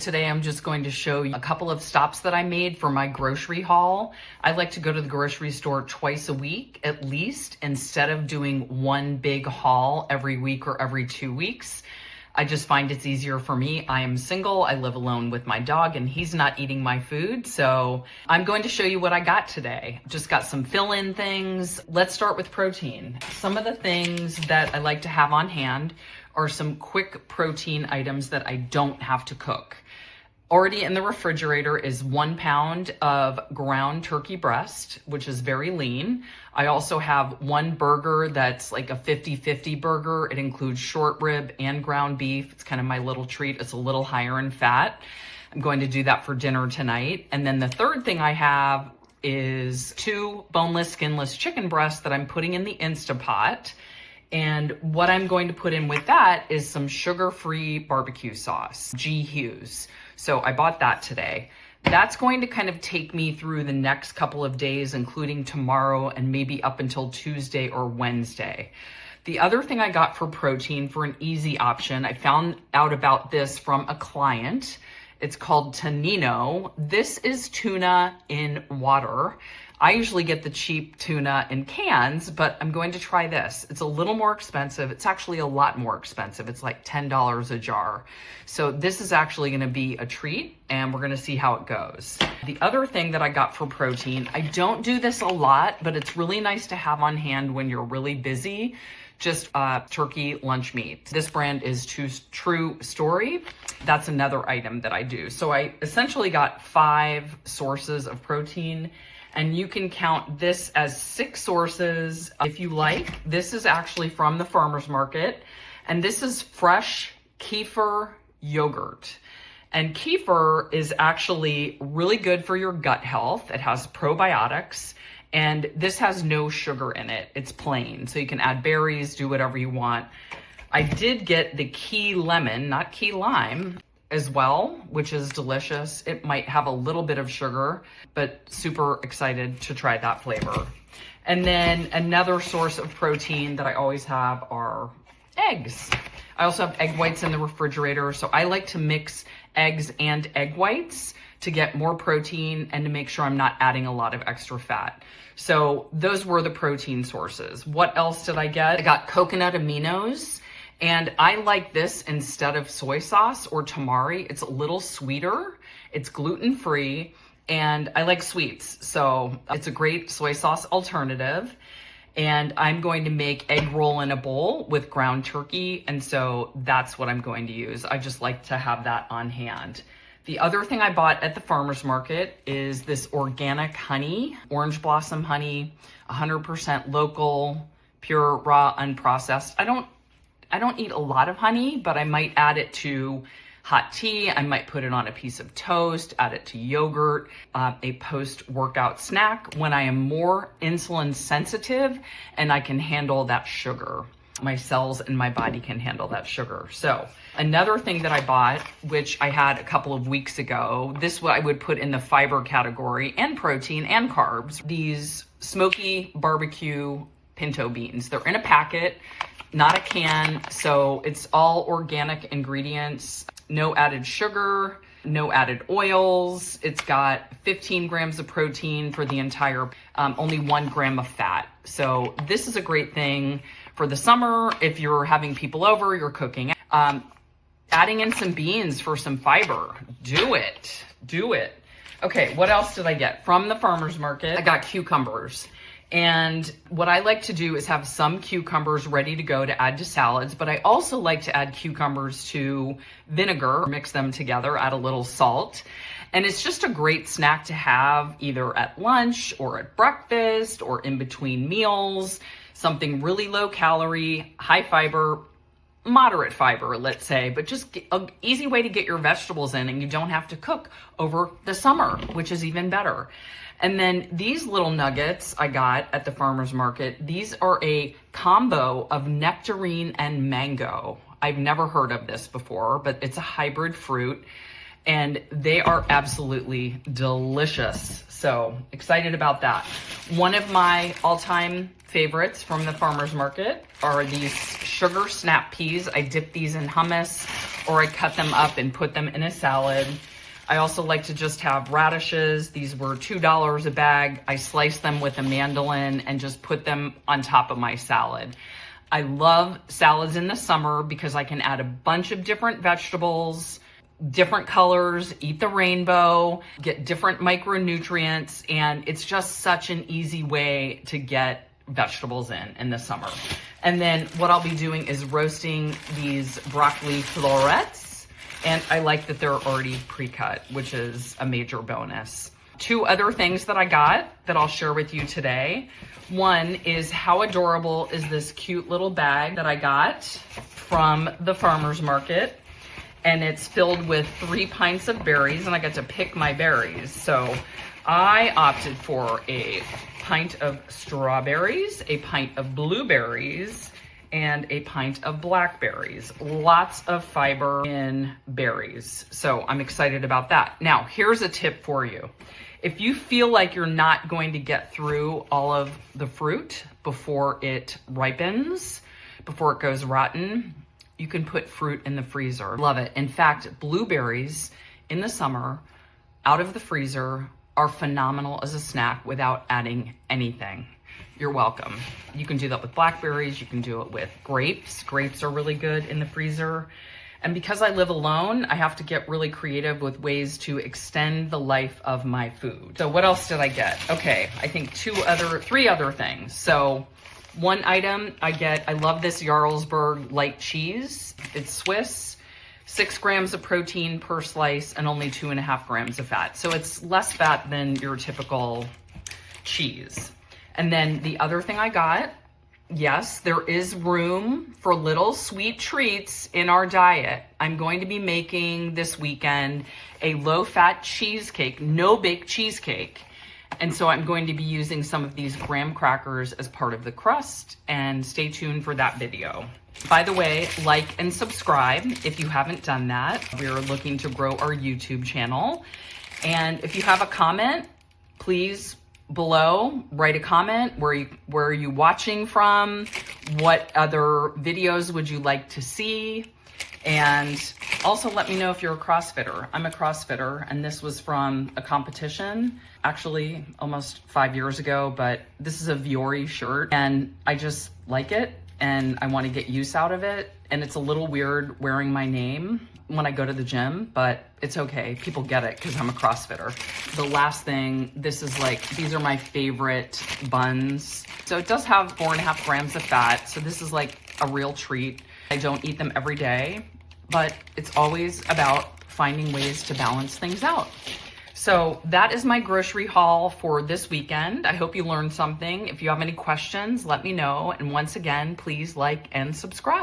today I'm just going to show you a couple of stops that I made for my grocery haul. I like to go to the grocery store twice a week at least, instead of doing one big haul every week or every 2 weeks. I just find it's easier for me. I am single, I live alone with my dog, and he's not eating my food. So I'm going to show you what I got today. Just got some fill-in things. Let's start with protein. Some of the things that I like to have on hand are some quick protein items that I don't have to cook. Already in the refrigerator is 1 pound of ground turkey breast, which is very lean. I also have one burger that's like a 50-50 burger. It includes short rib and ground beef. It's kind of my little treat. It's a little higher in fat. I'm going to do that for dinner tonight. And then the third thing I have is 2 boneless, skinless chicken breasts that I'm putting in the Instapot. And what I'm going to put in with that is some sugar-free barbecue sauce, G. Hughes. So I bought that today. That's going to kind of take me through the next couple of days, including tomorrow and maybe up until Tuesday or Wednesday. The other thing I got for protein, for an easy option, I found out about this from a client. It's called Tonino. This is tuna in water. I usually get the cheap tuna in cans, but I'm going to try this. It's a little more expensive. It's actually a lot more expensive. It's like $10 a jar. So this is actually gonna be a treat, and we're gonna see how it goes. The other thing that I got for protein, I don't do this a lot, but it's really nice to have on hand when you're really busy. Just turkey lunch meat. This brand is True Story. That's another item that I do. So I essentially got 5 sources of protein, and you can count this as 6 sources if you like. This is actually from the farmer's market, and this is fresh kefir yogurt. And kefir is actually really good for your gut health. It has probiotics, and this has no sugar in it. It's plain, so you can add berries, do whatever you want. I did get the key lemon, not key lime, as well, which is delicious. It might have a little bit of sugar, but super excited to try that flavor. And then another source of protein that I always have are eggs. I also have egg whites in the refrigerator, so I like to mix eggs and egg whites to get more protein and to make sure I'm not adding a lot of extra fat. So those were the protein sources. What else did I get? I got coconut aminos. And I like this instead of soy sauce or tamari. It's a little sweeter, it's gluten-free, and I like sweets. So it's a great soy sauce alternative. And I'm going to make egg roll in a bowl with ground turkey. And so that's what I'm going to use. I just like to have that on hand. The other thing I bought at the farmer's market is this organic honey, orange blossom honey, 100% local, pure, raw, unprocessed. I don't eat a lot of honey, but I might add it to hot tea. I might put it on a piece of toast, add it to yogurt, a post-workout snack when I am more insulin sensitive and I can handle that sugar. My cells in my body can handle that sugar. So another thing that I bought, which I had a couple of weeks ago, this what I would put in the fiber category, and protein and carbs, these smoky barbecue pinto beans. They're in a packet, not a can, so it's all organic ingredients, no added sugar, no added oils. It's got 15 grams of protein for the entire, only 1 gram of fat. So this is a great thing for the summer. If you're having people over, you're cooking, adding in some beans for some fiber. Do it. Okay, what else did I get? From the farmer's market, I got cucumbers. And what I like to do is have some cucumbers ready to go to add to salads, but I also like to add cucumbers to vinegar, mix them together, add a little salt. And it's just a great snack to have either at lunch or at breakfast or in between meals, something really low calorie, high fiber, moderate fiber, let's say, but just an easy way to get your vegetables in, and you don't have to cook over the summer, which is even better. And then these little nuggets I got at the farmer's market, these are a combo of nectarine and mango. I've never heard of this before, but it's a hybrid fruit. and they are absolutely delicious. So excited about that. One of my all-time favorites from the farmer's market are these sugar snap peas. I dip these in hummus, or I cut them up and put them in a salad. I also like to just have radishes. These were $2 a bag. I slice them with a mandolin and just put them on top of my salad. I love salads in the summer because I can add a bunch of different vegetables, different colors, eat the rainbow, get different micronutrients, and it's just such an easy way to get vegetables in the summer. And then what I'll be doing is roasting these broccoli florets, and I like that they're already pre-cut, which is a major bonus. Two other things that I got that I'll share with you today. One is, how adorable is this cute little bag that I got from the farmer's market? And it's filled with 3 pints of berries, and I get to pick my berries. So I opted for a pint of strawberries, a pint of blueberries, and a pint of blackberries. Lots of fiber in berries. So I'm excited about that. Now, here's a tip for you. If you feel like you're not going to get through all of the fruit before it ripens, before it goes rotten, you can put fruit in the freezer. Love it. In fact, blueberries in the summer out of the freezer are phenomenal as a snack without adding anything. You're welcome. You can do that with blackberries. You can do it with grapes. Grapes are really good in the freezer. And because I live alone, I have to get really creative with ways to extend the life of my food. So what else did I get? Okay, I think 3 other things. So one item I love this Jarlsberg light cheese. It's Swiss, 6 grams of protein per slice and only 2.5 grams of fat. So it's less fat than your typical cheese. And then the other thing I got, yes, there is room for little sweet treats in our diet. I'm going to be making this weekend a low-fat cheesecake, no-bake cheesecake. And so I'm going to be using some of these graham crackers as part of the crust, and stay tuned for that video. By the way, like and subscribe if you haven't done that. We're looking to grow our YouTube channel. And if you have a comment, please below write a comment. Where are you watching from? What other videos would you like to see? And also let me know if you're a CrossFitter. I'm a CrossFitter, and this was from a competition, actually almost 5 years ago, but this is a Viore shirt, and I just like it, and I want to get use out of it. And it's a little weird wearing my name when I go to the gym, but it's okay. People get it because I'm a CrossFitter. The last thing, these are my favorite buns. So it does have 4.5 grams of fat. So this is like a real treat. I don't eat them every day, but it's always about finding ways to balance things out. So that is my grocery haul for this weekend. I hope you learned something. If you have any questions, let me know. And once again, please like and subscribe.